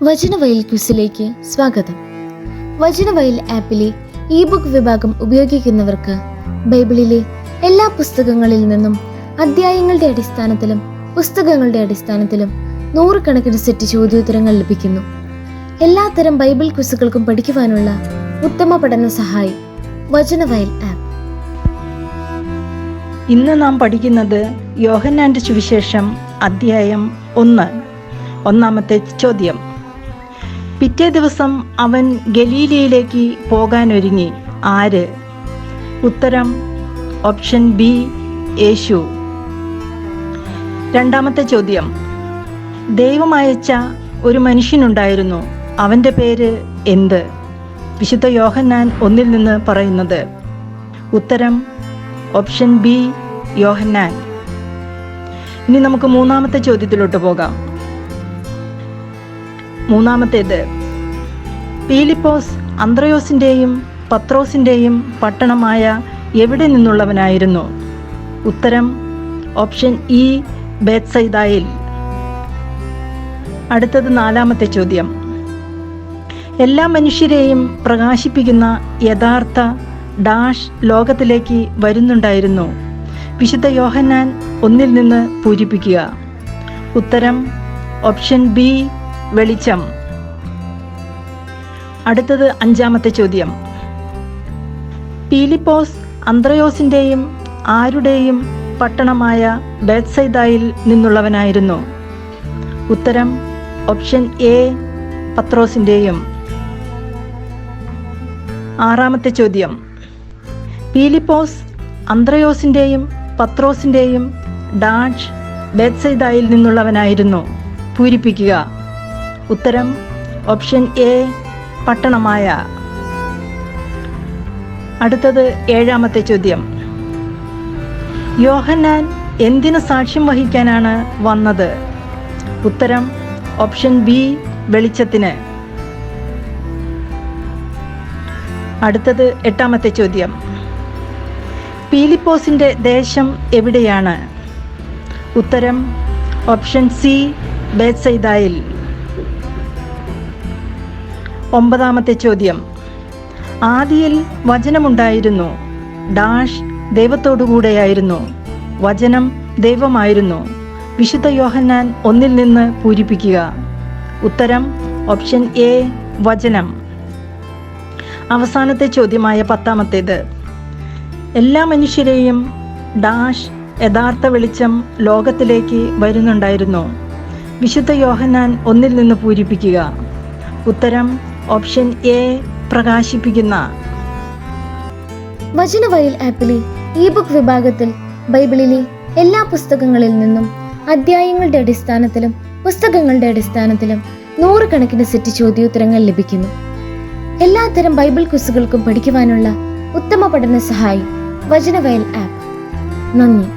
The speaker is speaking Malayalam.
വചനവയൽ ക്വിസിലേക്ക് സ്വാഗതം. വചനവയൽ ആപ്പിലെ ഇ ബുക്ക് വിഭാഗം ഉപയോഗിക്കുന്നവർക്ക് ബൈബിളിലെ എല്ലാ പുസ്തകങ്ങളിൽ നിന്നും അധ്യായങ്ങളുടെ അടിസ്ഥാനത്തിലും പുസ്തകങ്ങളുടെ അടിസ്ഥാനത്തിലും 100 കണക്കിന് സെറ്റ് ചോദ്യോത്തരങ്ങൾ ലഭിക്കുന്നു. എല്ലാത്തരം ബൈബിൾ ക്വിസുകൾക്കും പഠിക്കുവാനുള്ള ഉത്തമ പഠന സഹായി വചനവയൽ ആപ്പ്. ഇന്ന് നാം പഠിക്കുന്നത് യോഹന്നാന്റെ സുവിശേഷം അധ്യായം 1. ഒന്നാമത്തെ ചോദ്യം. പിറ്റേ ദിവസം അവൻ ഗലീലയിലേക്ക് പോകാനൊരുങ്ങി. ആര്? ഉത്തരം ഓപ്ഷൻ ബി, യേശു. രണ്ടാമത്തെ ചോദ്യം. ദൈവം അയച്ച ഒരു മനുഷ്യനുണ്ടായിരുന്നു. അവൻ്റെ പേര് എന്ത്? വിശുദ്ധ യോഹന്നാൻ 1 നിന്ന് പറയുന്നത്. ഉത്തരം ഓപ്ഷൻ ബി, യോഹന്നാൻ. ഇനി നമുക്ക് മൂന്നാമത്തെ ചോദ്യത്തിലോട്ട് പോകാം. മൂന്നാമത്തേത്. പീലിപ്പോസ് അന്ത്രയോസിൻ്റെയും പത്രോസിൻ്റെയും പട്ടണമായ എവിടെ നിന്നുള്ളവനായിരുന്നു? ഉത്തരം ഓപ്ഷൻ ഇ, ബേത്സൈദായിൽ. അടുത്തത് നാലാമത്തെ ചോദ്യം. എല്ലാ മനുഷ്യരെയും പ്രകാശിപ്പിക്കുന്ന യഥാർത്ഥ ഡാഷ് ലോകത്തിലേക്ക് വരുന്നുണ്ടായിരുന്നു. വിശുദ്ധ യോഹന്നാൻ 1 നിന്ന് പൂരിപ്പിക്കുക. ഉത്തരം ഓപ്ഷൻ ബി, വെളിച്ചം. അടുത്തത് അഞ്ചാമത്തെ ചോദ്യം. പീലിപ്പോസ് അന്ത്രയോസിൻ്റെയും ആരുടെയും പട്ടണമായ ബേത്സൈദായിൽ നിന്നുള്ളവനായിരുന്നു? ഉത്തരം ഓപ്ഷൻ എ, പത്രോസിൻ്റെയും. ആറാമത്തെ ചോദ്യം. പീലിപ്പോസ് അന്ത്രയോസിൻ്റെയും പത്രോസിൻ്റെയും ഡാഷ് ബേത്സൈദായിൽ നിന്നുള്ളവനായിരുന്നു. പൂരിപ്പിക്കുക. ഉത്തരം ഓപ്ഷൻ എ, പട്ടണമായ. അടുത്തത് ഏഴാമത്തെ ചോദ്യം. യോഹന്നാൻ എന്തിനു സാക്ഷ്യം വഹിക്കാനാണ് വന്നത്? ഉത്തരം ഓപ്ഷൻ ബി, വെളിച്ചത്തിന്. അടുത്തത് എട്ടാമത്തെ ചോദ്യം. പീലിപ്പോസിൻ്റെ ദേശം എവിടെയാണ്? ഉത്തരം ഓപ്ഷൻ സി, ബേത്സൈദായിൽ. ഒമ്പതാമത്തെ ചോദ്യം. ആദിയിൽ വചനമുണ്ടായിരുന്നു. ഡാഷ് ദൈവത്തോടുകൂടെയായിരുന്നു. വചനം ദൈവമായിരുന്നു. വിശുദ്ധ യോഹന്നാൻ 1 നിന്ന് പൂരിപ്പിക്കുക. ഉത്തരം ഓപ്ഷൻ എ, വചനം. അവസാനത്തെ ചോദ്യമായ 10ാമത്തേത്. എല്ലാ മനുഷ്യരെയും ഡാഷ് യഥാർത്ഥ വെളിച്ചം ലോകത്തിലേക്ക് വരുന്നുണ്ടായിരുന്നു. വിശുദ്ധ യോഹന്നാൻ 1 നിന്ന് പൂരിപ്പിക്കുക. ഉത്തരം option A, പ്രകാശിപ്പിക്കുന്ന. Vachanavayal ആപ്പിലെ E book വിഭാഗത്തിൽ ബൈബിളിലെ എല്ലാ പുസ്തകങ്ങളിൽ നിന്നും അധ്യായങ്ങളുടെ അടിസ്ഥാനത്തിലും പുസ്തകങ്ങളുടെ അടിസ്ഥാനത്തിലും 100 കണക്കിന് സെറ്റ് ചോദ്യോത്തരങ്ങൾ ലഭിക്കുന്നു. എല്ലാത്തരം ബൈബിൾ ക്വിസുകൾക്കും പഠിക്കുവാനുള്ള ഉത്തമ പഠന സഹായി വചനവയൽ ആപ്പ്. നന്ദി.